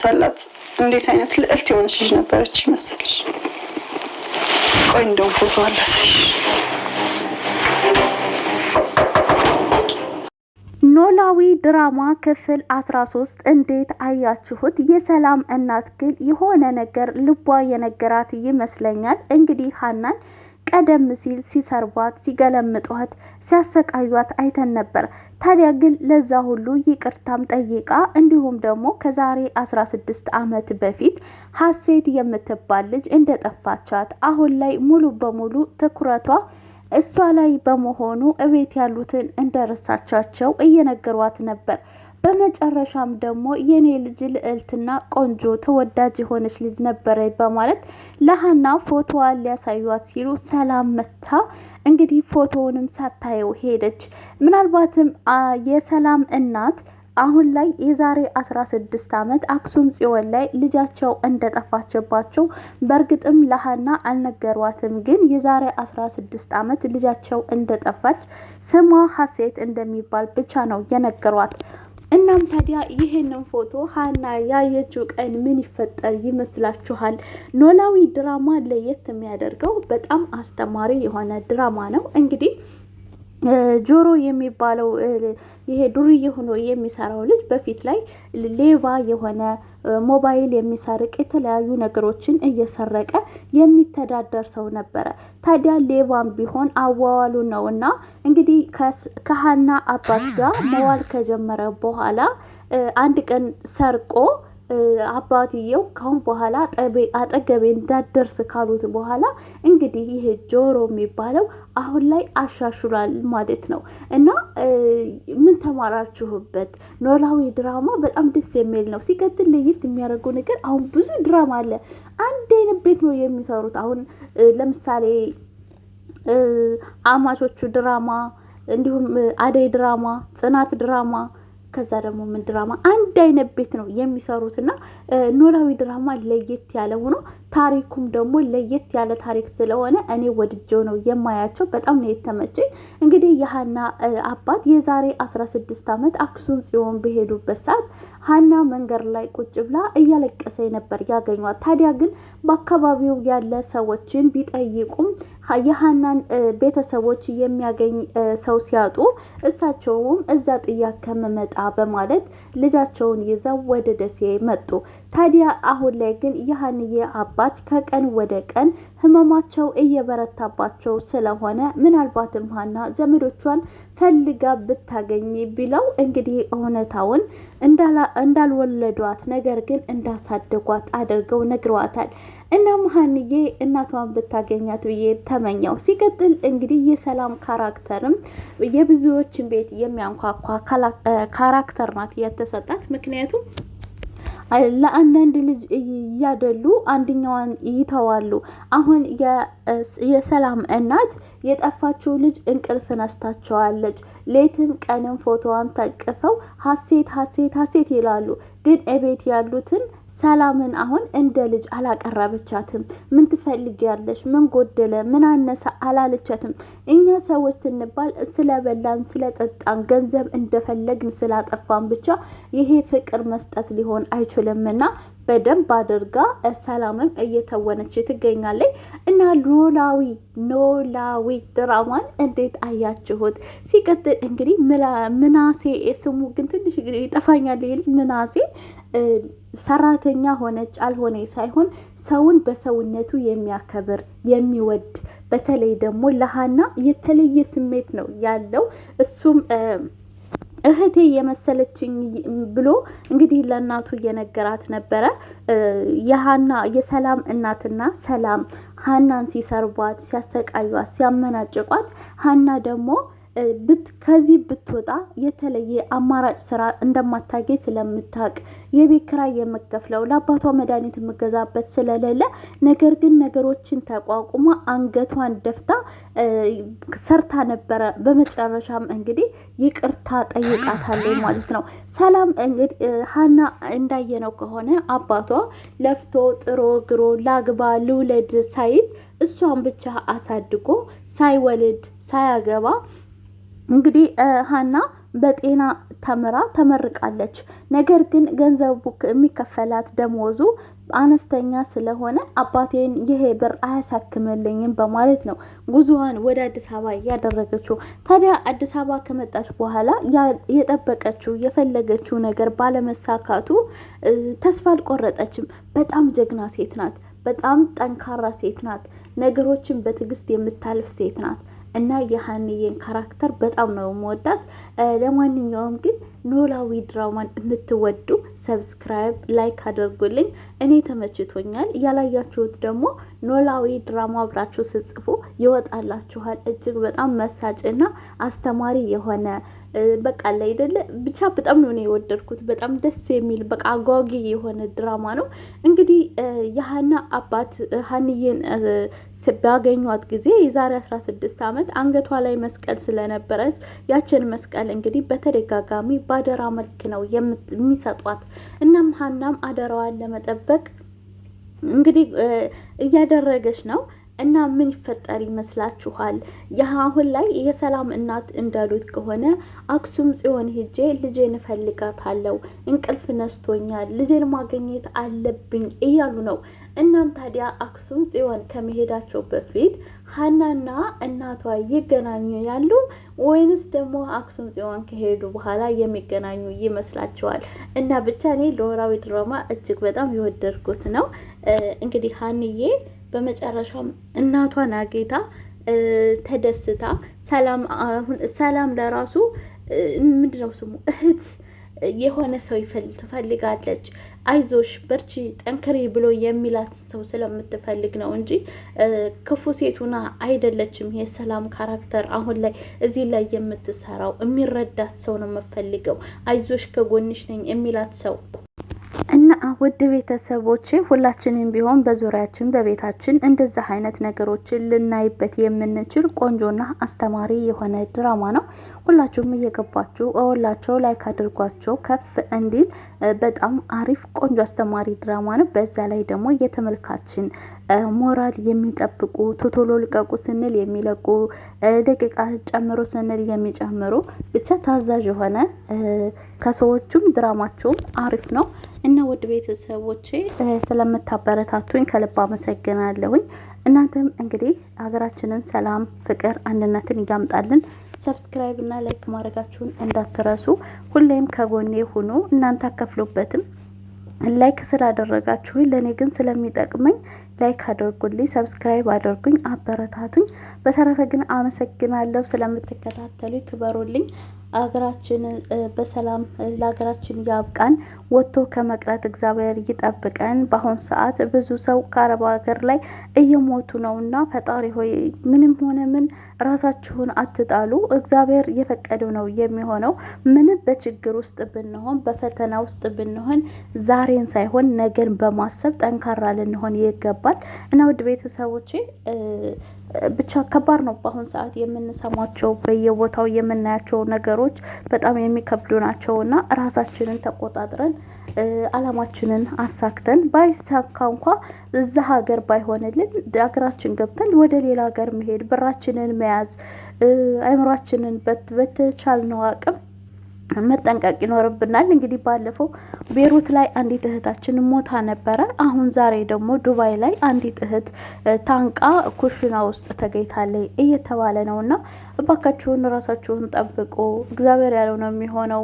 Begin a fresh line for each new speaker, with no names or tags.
ሳላት እንዴት አይነት ልዕልት የሆነች ልጅ ነበረች ይመስልሽ? ቆይ እንደው ፎቶ አላሳይሽ።
ኖላዊ ድራማ ክፍል 13 እንዴት አያችሁት? የሰላም እናት ግን የሆነ ነገር ልቧ የነገራት ይመስለኛል። እንግዲህ ሀናን ቀደም ሲል ሲሰርቧት፣ ሲገለምጧት፣ ሲያሰቃዩት አይተን ነበር። ታዲያ ግን ለዛ ሁሉ ይቅርታም ጠይቃ እንዲሁም ደግሞ ከዛሬ 16 ዓመት በፊት ሀሴት የምትባል ልጅ እንደጠፋቻት አሁን ላይ ሙሉ በሙሉ ትኩረቷ እሷ ላይ በመሆኑ እቤት ያሉትን እንደረሳቻቸው እየነገሯት ነበር። በመጨረሻም ደግሞ የኔ ልጅ ልዕልትና ቆንጆ ተወዳጅ የሆነች ልጅ ነበረች በማለት ለሀና ፎቶዋን ሊያሳዩት ሲሉ ሰላም መታ እንግዲህ ፎቶውንም ሳታየው ሄደች። ምናልባትም የሰላም እናት አሁን ላይ የዛሬ 16 ዓመት አክሱም ጽዮን ላይ ልጃቸው እንደጠፋችባቸው በእርግጥም ለሀና አልነገሯትም። ግን የዛሬ 16 ዓመት ልጃቸው እንደጠፋች ስሟ ሀሴት እንደሚባል ብቻ ነው የነገሯት። እናም ታዲያ ይህንን ፎቶ ሀና ያየችው ቀን ምን ይፈጠር ይመስላችኋል? ኖላዊ ድራማ ለየት የሚያደርገው በጣም አስተማሪ የሆነ ድራማ ነው። እንግዲህ ጆሮ የሚባለው ይሄ ዱርዬ ሆኖ የሚሰራው ልጅ በፊት ላይ ሌባ የሆነ ሞባይል የሚሰርቅ የተለያዩ ነገሮችን እየሰረቀ የሚተዳደር ሰው ነበረ። ታዲያ ሌባም ቢሆን አዋዋሉ ነውና እንግዲህ ከሀና አባት ጋር መዋል ከጀመረ በኋላ አንድ ቀን ሰርቆ አባትየው ካሁን በኋላ አጠገቤ እንዳደርስ ካሉት በኋላ እንግዲህ ይሄ ጆሮ የሚባለው አሁን ላይ አሻሽሏል ማለት ነው። እና ምን ተማራችሁበት? ኖላዊ ድራማ በጣም ደስ የሚል ነው። ሲቀጥል ለየት የሚያደርገው ነገር አሁን ብዙ ድራማ አለ፣ አንድ አይነት ቤት ነው የሚሰሩት። አሁን ለምሳሌ አማቾቹ ድራማ፣ እንዲሁም አደይ ድራማ፣ ጽናት ድራማ ከዛ ደግሞ ምን ድራማ አንድ አይነት ቤት ነው የሚሰሩትና ኖላዊ ድራማ ለየት ያለ ሆኖ ታሪኩም ደግሞ ለየት ያለ ታሪክ ስለሆነ እኔ ወድጄው ነው የማያቸው። በጣም ነው የተመቸኝ። እንግዲህ የሀና አባት የዛሬ 16 ዓመት አክሱም ጽዮን በሄዱበት ሰዓት ሀና መንገድ ላይ ቁጭ ብላ እያለቀሰች ነበር ያገኟት። ታዲያ ግን በአካባቢው ያለ ሰዎችን ቢጠይቁም የሀናን ቤተሰቦች የሚያገኝ ሰው ሲያጡ እሳቸውም እዛ ጥያ ከመመጣ በማለት ልጃቸውን ይዘው ወደ ደሴ መጡ። ታዲያ አሁን ላይ ግን የሀንዬ አባት ከቀን ወደ ቀን ህመማቸው እየበረታባቸው ስለሆነ ምናልባትም ሀና ዘመዶቿን ፈልጋ ብታገኝ ቢለው እንግዲህ እውነታውን እንዳልወለዷት ነገር ግን እንዳሳደጓት አድርገው ነግረዋታል። እናም ሀንዬ እናቷን ብታገኛት ብዬ ተመኘው። ሲቀጥል እንግዲህ የሰላም ካራክተርም የብዙዎችን ቤት የሚያንኳኳ ካራክተር ናት የተሰጣት። ምክንያቱም ለአንዳንድ ልጅ እያደሉ አንደኛዋን ይተዋሉ። አሁን የሰላም እናት የጠፋችው ልጅ እንቅልፍ ነስታቸዋለች። ሌትም ቀንም ፎቶዋን ታቅፈው ሀሴት ሀሴት ሀሴት ይላሉ። ግን እቤት ያሉትን ሰላምን አሁን እንደ ልጅ አላቀረበቻትም። ምን ትፈልጊያለሽ? ምን ጎደለ? ምን አነሳ? አላለቻትም። እኛ ሰዎች ስንባል ስለበላን ስለጠጣን ገንዘብ እንደፈለግን ስላጠፋን ብቻ ይሄ ፍቅር መስጠት ሊሆን አይችልምና በደንብ አድርጋ ሰላምም እየተወነች ትገኛለች። እና ኖላዊ ድራማን እንዴት አያችሁት? ሲቀጥል እንግዲህ ምናሴ ስሙ ግን ትንሽ ይጠፋኛል። ልጅ ምናሴ ሰራተኛ ሆነች አልሆነ ሳይሆን ሰውን በሰውነቱ የሚያከብር የሚወድ፣ በተለይ ደግሞ ለሀና የተለየ ስሜት ነው ያለው። እሱም እህቴ የመሰለችኝ ብሎ እንግዲህ ለእናቱ እየነገራት ነበረ። የሀና የሰላም እናትና ሰላም ሀናን ሲሰርቧት፣ ሲያሰቃዩት፣ ሲያመናጭቋት ሀና ደግሞ ከዚህ ብትወጣ የተለየ አማራጭ ስራ እንደማታገኝ ስለምታውቅ የቤት ኪራይ የምከፍለው ለአባቷ መድኃኒት የምገዛበት ስለሌለ ነገር ግን ነገሮችን ተቋቁማ አንገቷን ደፍታ ሰርታ ነበረ። በመጨረሻም እንግዲህ ይቅርታ ጠይቃታለች ማለት ነው። ሰላም እንግዲህ ሀና እንዳየነው ከሆነ አባቷ ለፍቶ ጥሮ ግሮ ላግባ ልውለድ ሳይል እሷን ብቻ አሳድጎ ሳይወልድ ሳያገባ እንግዲህ ሀና በጤና ተምራ ተመርቃለች። ነገር ግን ገንዘቡ የሚከፈላት ደሞዙ አነስተኛ ስለሆነ አባቴን ይሄ ብር አያሳክምልኝም በማለት ነው ጉዞዋን ወደ አዲስ አበባ እያደረገችው። ታዲያ አዲስ አበባ ከመጣች በኋላ የጠበቀችው የፈለገችው ነገር ባለመሳካቱ ተስፋ አልቆረጠችም። በጣም ጀግና ሴት ናት። በጣም ጠንካራ ሴት ናት። ነገሮችን በትዕግስት የምታልፍ ሴት ናት እና የሀኒዬን ካራክተር በጣም ነው የምወዳት። ለማንኛውም ግን ኖላዊ ድራማን የምትወዱ ሰብስክራይብ፣ ላይክ አድርጉልኝ። እኔ ተመችቶኛል። ያላያችሁት ደግሞ ኖላዊ ድራማ ብላችሁ ስጽፉ ይወጣላችኋል። እጅግ በጣም መሳጭና አስተማሪ የሆነ በቃ ላይ አይደለ ብቻ በጣም ነው የወደድኩት። በጣም ደስ የሚል በቃ አጓጊ የሆነ ድራማ ነው። እንግዲህ የሀና አባት ሀኒዬን ባገኟት ጊዜ የዛሬ 16 ዓመት አንገቷ ላይ መስቀል ስለነበረች ያችን መስቀል እንግዲህ በተደጋጋሚ ባደራ መልክ ነው የሚሰጧት። እናም ሀናም አደራዋን ለመጠበቅ እንግዲህ እያደረገች ነው። እና ምን ይፈጠር ይመስላችኋል? አሁን ላይ የሰላም እናት እንዳሉት ከሆነ አክሱም ጽዮን ሄጄ ልጄን እፈልጋታለሁ፣ እንቅልፍ ነስቶኛል፣ ልጄን ማግኘት አለብኝ እያሉ ነው። እናም ታዲያ አክሱም ጽዮን ከመሄዳቸው በፊት ሀናና እናቷ ይገናኙ ያሉ ወይንስ ደግሞ አክሱም ጽዮን ከሄዱ በኋላ የሚገናኙ ይመስላችኋል? እና ብቻ እኔ ኖላዊ ድራማ እጅግ በጣም የወደድኩት ነው። እንግዲህ ሀኒዬ በመጨረሻም እናቷን አግኝታ ተደስታ ሰላም ለራሱ ምንድነው ስሙ እህት የሆነ ሰው ትፈልጋለች። አይዞሽ በርቺ ጠንክሪ ብሎ የሚላት ሰው ስለምትፈልግ ነው እንጂ ክፉ ሴቱና አይደለችም። የሰላም ካራክተር አሁን ላይ እዚህ ላይ የምትሰራው የሚረዳት ሰው ነው የምፈልገው። አይዞሽ ከጎንሽ ነኝ የሚላት ሰው እና ውድ ቤተሰቦቼ ሁላችንም ቢሆን በዙሪያችን በቤታችን እንደዚህ አይነት ነገሮችን ልናይበት የምንችል ቆንጆና አስተማሪ የሆነ ድራማ ነው። ሁላችሁም እየገባችሁ ሁላቸው ላይክ አድርጓቸው ከፍ እንዲል። በጣም አሪፍ ቆንጆ አስተማሪ ድራማ ነው። በዛ ላይ ደግሞ የተመልካችን ሞራል የሚጠብቁ ቶቶሎ ልቀቁ ስንል የሚለቁ ደቂቃ ጨምሮ ስንል የሚጨምሩ ብቻ ታዛዥ የሆነ ከሰዎቹም ድራማቸውም አሪፍ ነው እና ውድ ቤተሰቦቼ ስለምታበረታቱኝ ከልብ አመሰግናለሁኝ። እናንተም እንግዲህ ሀገራችንን ሰላም፣ ፍቅር፣ አንድነትን እያምጣልን። ሰብስክራይብ እና ላይክ ማድረጋችሁን እንዳትረሱ። ሁሌም ከጎኔ ሁኑ። እናንተ አከፍሉበትም ላይክ ስላደረጋችሁኝ ለእኔ ግን ስለሚጠቅመኝ ላይክ አድርጉልኝ፣ ሰብስክራይብ አድርጉኝ፣ አበረታቱኝ። በተረፈ ግን አመሰግናለሁ ስለምትከታተሉኝ። ክበሩልኝ። አገራችን በሰላም ለሀገራችን ያብቃን። ወጥቶ ከመቅረት እግዚአብሔር ይጠብቀን። በአሁን ሰዓት ብዙ ሰው ከአረብ ሀገር ላይ እየሞቱ ነውና ፈጣሪ ሆይ ምንም ሆነ ምን ራሳችሁን አትጣሉ። እግዚአብሔር የፈቀደው ነው የሚሆነው። ምንም በችግር ውስጥ ብንሆን በፈተና ውስጥ ብንሆን ዛሬን ሳይሆን ነገን በማሰብ ጠንካራ ልንሆን ይገባል እና ውድ ቤተሰቦቼ ብቻ ከባድ ነው። በአሁን ሰዓት የምንሰማቸው በየቦታው የምናያቸው ነገሮች በጣም የሚከብዱ ናቸውና ራሳችንን ተቆጣጥረን አላማችንን አሳክተን ባይሳካ እንኳ እዛ ሀገር ባይሆንልን ሀገራችን ገብተን ወደ ሌላ ሀገር መሄድ ብራችንን መያዝ አይምሯችንን በተቻልነው አቅም መጠንቀቅ ይኖርብናል። እንግዲህ ባለፈው ቤሩት ላይ አንዲት እህታችን ሞታ ነበረ። አሁን ዛሬ ደግሞ ዱባይ ላይ አንዲት እህት ታንቃ ኩሽና ውስጥ ተገኝታለች እየተባለ ነውና እባካችሁን ራሳችሁን ጠብቁ። እግዚአብሔር ያለው ነው የሚሆነው።